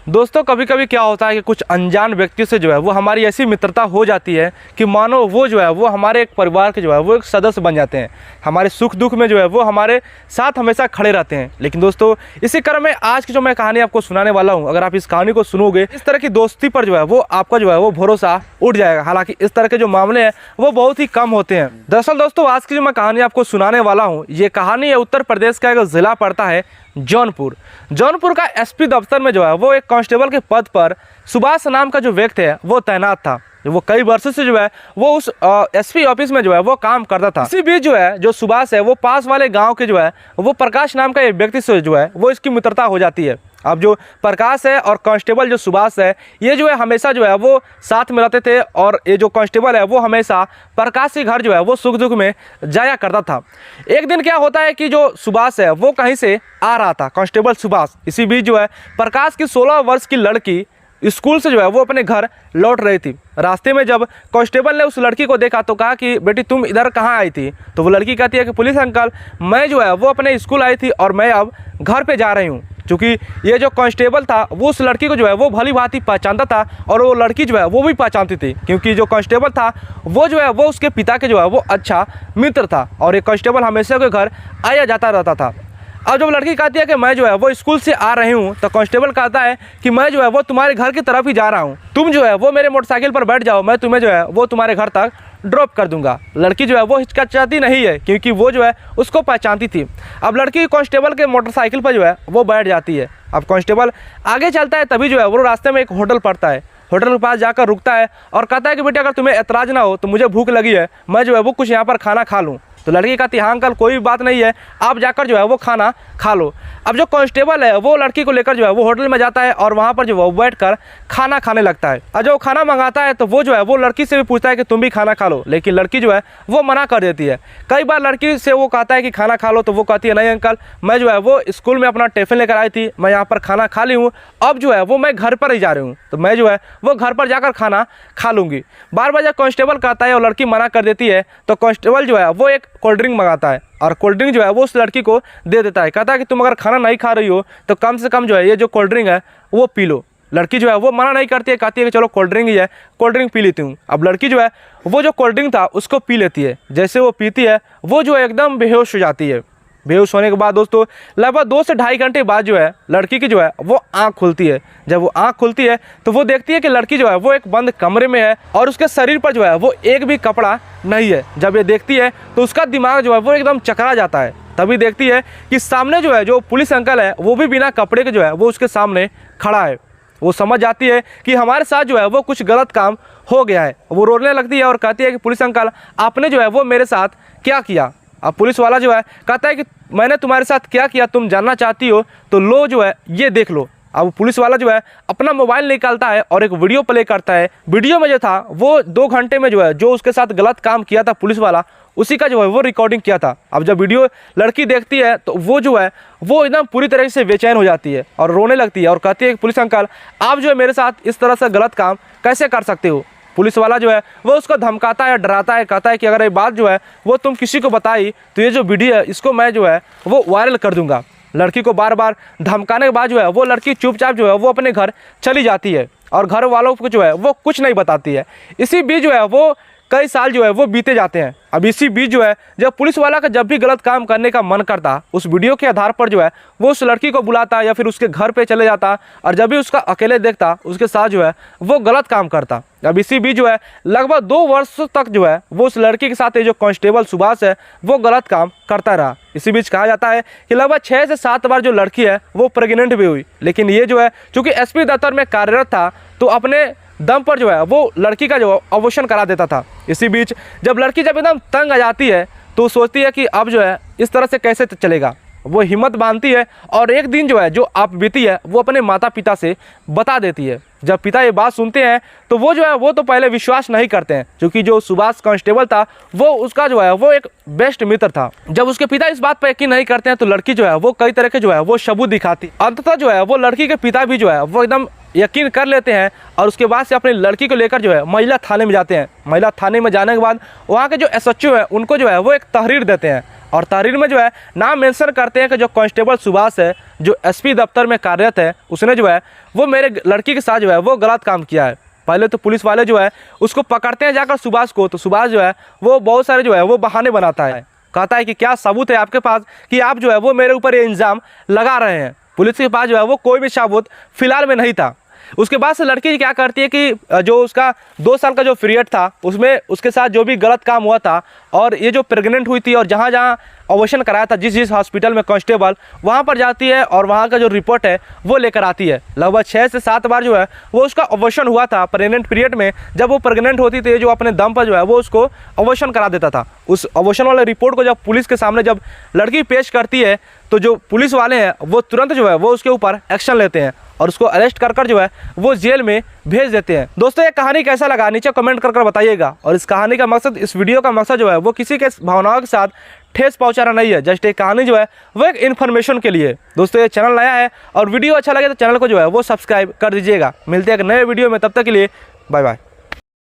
दोस्तों कभी कभी क्या होता है कि कुछ अनजान व्यक्ति से जो है वो हमारी ऐसी मित्रता हो जाती है कि मानो वो जो है वो हमारे एक परिवार के जो है वो एक सदस्य बन जाते हैं। हमारे सुख दुख में जो है वो हमारे साथ हमेशा खड़े रहते हैं। लेकिन दोस्तों इसी क्रम में आज की जो मैं कहानी आपको सुनाने वाला हूँ, अगर आप इस कहानी को सुनोगे इस तरह की दोस्ती पर जो है वो आपका जो है वो भरोसा उठ जाएगा। हालांकि इस तरह के जो मामले हैं वो बहुत ही कम होते हैं। दरअसल दोस्तों आज की जो मैं कहानी आपको सुनाने वाला हूँ, ये कहानी है उत्तर प्रदेश का एक जिला पड़ता है जौनपुर का एसपी दफ्तर में जो है वो एक कांस्टेबल के पद पर सुभाष नाम का जो व्यक्ति है वो तैनात था। वो कई वर्षों से जो है वो उस एसपी ऑफिस में जो है वो काम करता था। इसी बीच जो है जो सुभाष है वो पास वाले गांव के जो है वो प्रकाश नाम का एक व्यक्ति से जो है वो इसकी मित्रता हो जाती है। अब जो प्रकाश है और कांस्टेबल जो सुभाष है ये जो है हमेशा जो है वो साथ में रहते थे और ये जो कांस्टेबल है वो हमेशा प्रकाश के घर जो है वो सुख दुख में जाया करता था। एक दिन क्या होता है कि जो सुभाष है वो कहीं से आ रहा था, कांस्टेबल सुभाष। इसी बीच जो है प्रकाश की 16 वर्ष की लड़की स्कूल से जो है वो अपने घर लौट रही थी। रास्ते में जब कांस्टेबल ने उस लड़की को देखा तो कहा कि बेटी तुम इधर कहाँ आई थी? तो वो लड़की कहती है कि पुलिस अंकल मैं जो है वो अपने स्कूल आई थी और मैं अब घर पे जा रही हूँ। क्योंकि ये जो कांस्टेबल था वो उस लड़की को जो है वो भली भांति पहचानता था और वो लड़की जो है वो भी पहचानती थी, क्योंकि जो कांस्टेबल था वो जो है वो उसके पिता के जो है वो अच्छा मित्र था और ये कांस्टेबल हमेशा के घर आया जाता रहता था। अब जब लड़की कहती है कि मैं जो है वो स्कूल से आ रही हूँ तो कांस्टेबल कहता है कि मैं जो है वो तुम्हारे घर की तरफ ही जा रहा हूँ, तुम जो है वो मेरे मोटरसाइकिल पर बैठ जाओ, मैं तुम्हें जो है वो तुम्हारे घर तक ड्रॉप कर दूंगा। लड़की जो है वो हिचकिचाती नहीं है क्योंकि वो जो है उसको पहचानती थी। अब लड़की कांस्टेबल के मोटरसाइकिल पर जो है वो बैठ जाती है। अब कांस्टेबल आगे चलता है, तभी जो है वो रास्ते में एक होटल पड़ता है। होटल के पास जाकर रुकता है और कहता है कि बेटे अगर तुम्हें एतराज़ ना हो तो मुझे भूख लगी है, मैं जो है वो कुछ यहाँ पर खाना खा लूँ। तो लड़की कहती है हाँ अंकल कोई बात नहीं है, आप जाकर जो है वो खाना खा लो। अब जो कांस्टेबल है वो लड़की को लेकर जो है वो होटल में जाता है और वहाँ पर जो है वो बैठ कर खाना खाने लगता है। और जो खाना मंगाता है तो वो जो है वो लड़की से भी पूछता है कि तुम भी खाना खा लो, लेकिन लड़की जो है वो मना कर देती है। कई बार लड़की से वो कहता है कि खाना खा लो तो वो कहती है नहीं अंकल मैं जो है वो स्कूल में अपना टिफिन लेकर आई थी, मैं यहाँ पर खाना खा ली हूँ, अब जो है वो मैं घर पर ही जा रही हूँ, तो मैं जो है वो घर पर जाकर खाना खा लूँगी। बार बार जब कांस्टेबल कहता है और लड़की मना कर देती है तो कांस्टेबल जो है वो एक कोल्ड ड्रिंक मंगाता है और कोल्ड ड्रिंक जो है वो उस लड़की को दे देता है। कहता है कि तुम अगर खाना नहीं खा रही हो तो कम से कम जो है ये जो कोल्ड ड्रिंक है वो पी लो। लड़की जो है वो मना नहीं करती है, कहती है कि चलो कोल्ड ड्रिंक ही है, कोल्ड ड्रिंक पी लेती हूँ। अब लड़की जो है वो जो कोल्ड ड्रिंक था उसको पी लेती है। जैसे वो पीती है वो जो है एकदम बेहोश हो जाती है। बेहोश होने के बाद दोस्तों लगभग 2 से ढाई घंटे बाद जो है लड़की की जो है वो आँख खुलती है। जब वो आँख खुलती है तो वो देखती है कि लड़की जो है वो एक बंद कमरे में है और उसके शरीर पर जो है वो एक भी कपड़ा नहीं है। जब ये देखती है तो उसका दिमाग जो है वो एकदम चकरा जाता है। तभी देखती है कि सामने जो है जो पुलिस अंकल है वो भी बिना कपड़े के जो है वो उसके सामने खड़ा है। वो समझ जाती है कि हमारे साथ जो है वो कुछ गलत काम हो गया है। वो रोने लगती है और कहती है कि पुलिस अंकल आपने जो है वो मेरे साथ क्या किया? अब पुलिस वाला जो है कहता है कि मैंने तुम्हारे साथ क्या किया तुम जानना चाहती हो तो लो जो है ये देख लो। अब पुलिस वाला जो है अपना मोबाइल निकालता है और एक वीडियो प्ले करता है। वीडियो में जो था वो 2 घंटे में जो है जो उसके साथ गलत काम किया था पुलिस वाला उसी का जो है वो रिकॉर्डिंग किया था। अब जब वीडियो लड़की देखती है तो वो जो है वो एकदम पूरी तरह से बेचैन हो जाती है और रोने लगती है और कहती है कि पुलिस अंकल आप जो है मेरे साथ इस तरह से गलत काम कैसे कर सकते हो? पुलिस वाला जो है वो उसको धमकाता है, डराता है, कहता है कि अगर ये बात जो है वो तुम किसी को बताई तो ये जो वीडियो है इसको मैं जो है वो वायरल कर दूंगा। लड़की को बार बार धमकाने के बाद जो है वो लड़की चुपचाप जो है वो अपने घर चली जाती है और घर वालों को जो है वो कुछ नहीं बताती है। इसी बीच जो है वो कई साल जो है वो बीते जाते हैं। अब इसी बीच जो है जब पुलिस वाला का जब भी गलत काम करने का मन करता उस वीडियो के आधार पर जो है वो उस लड़की को बुलाता या फिर उसके घर पे चले जाता और जब भी उसका अकेले देखता उसके साथ जो है वो गलत काम करता। अब इसी बीच जो है लगभग 2 वर्ष तक जो है वो उस लड़की के साथ ये जो कांस्टेबल सुभाष है वो गलत काम करता रहा। इसी बीच कहा जाता है कि लगभग 6 से 7 बार जो लड़की है वो प्रेग्नेंट भी हुई। लेकिन ये जो है चूँकि एसपी दफ्तर में कार्यरत था तो अपने दम पर जो है वो लड़की का जो अबॉर्शन करा देता था। इसी बीच जब लड़की जब एकदम तंग आ जाती है तो सोचती है कि अब जो है इस तरह से कैसे चलेगा। वो हिम्मत बांधती है और एक दिन जो है जो आप बीती है वो अपने माता पिता से बता देती है। जब पिता ये बात सुनते हैं तो वो जो है वो तो पहले विश्वास नहीं करते हैं, क्योंकि जो सुभाष कांस्टेबल था वो उसका जो है वो एक बेस्ट मित्र था। जब उसके पिता इस बात पर यकीन नहीं करते हैं तो लड़की जो है वो कई तरह के जो है वो सबूत दिखाती। अंततः जो है वो लड़की के पिता भी जो है वो एकदम यकीन कर लेते हैं और उसके बाद से अपनी लड़की को लेकर जो है महिला थाने में जाते हैं। महिला थाने में जाने के बाद वहाँ के जो एसएचओ है उनको जो है वो एक तहरीर देते हैं और तहरीर में जो है नाम मेंशन करते हैं कि जो कांस्टेबल सुभाष है, जो एसपी दफ्तर में कार्यरत है, उसने जो है वो मेरे लड़की के साथ जो है वो गलत काम किया है। पहले तो पुलिस वाले जो है उसको पकड़ते हैं जाकर सुभाष को, तो सुभाष जो है वो बहुत सारे जो है वो बहाने बनाता है, कहता है कि क्या सबूत है आपके पास कि आप जो है वो मेरे ऊपर ये इल्ज़ाम लगा रहे हैं। पुलिस के पास जो है वो कोई भी सबूत फिलहाल में नहीं था। उसके बाद से लड़की क्या करती है कि जो उसका 2 साल का जो पीरियड था उसमें उसके साथ जो भी गलत काम हुआ था और ये जो प्रेग्नेंट हुई थी और जहाँ जहाँ ऑपरेशन कराया था, जिस हॉस्पिटल में कांस्टेबल, वहाँ पर जाती है और वहाँ का जो रिपोर्ट है वो लेकर आती है। लगभग 6 से 7 बार जो है वो उसका ऑपरेशन हुआ था प्रेग्नेंट पीरियड में। जब वो प्रेग्नेंट होती थी जो अपने दम पर जो है वो उसको ऑपरेशन करा देता था। उस ऑपरेशन वाले रिपोर्ट को जब पुलिस के सामने जब लड़की पेश करती है तो जो पुलिस वाले हैं वो तुरंत जो है वो उसके ऊपर एक्शन लेते हैं और उसको अरेस्ट कर जो है वो जेल में भेज देते हैं। दोस्तों ये कहानी कैसा लगा नीचे कमेंट कर बताइएगा। और इस कहानी का मकसद, इस वीडियो का मकसद जो है वो किसी के भावनाओं के साथ ठेस पहुंचाना नहीं है, जस्ट एक कहानी जो है वो एक इन्फॉर्मेशन के लिए। दोस्तों ये चैनल नया है और वीडियो अच्छा लगे तो चैनल को जो है वो सब्सक्राइब कर दीजिएगा। मिलते हैं एक नए वीडियो में, तब तक के लिए बाय बाय।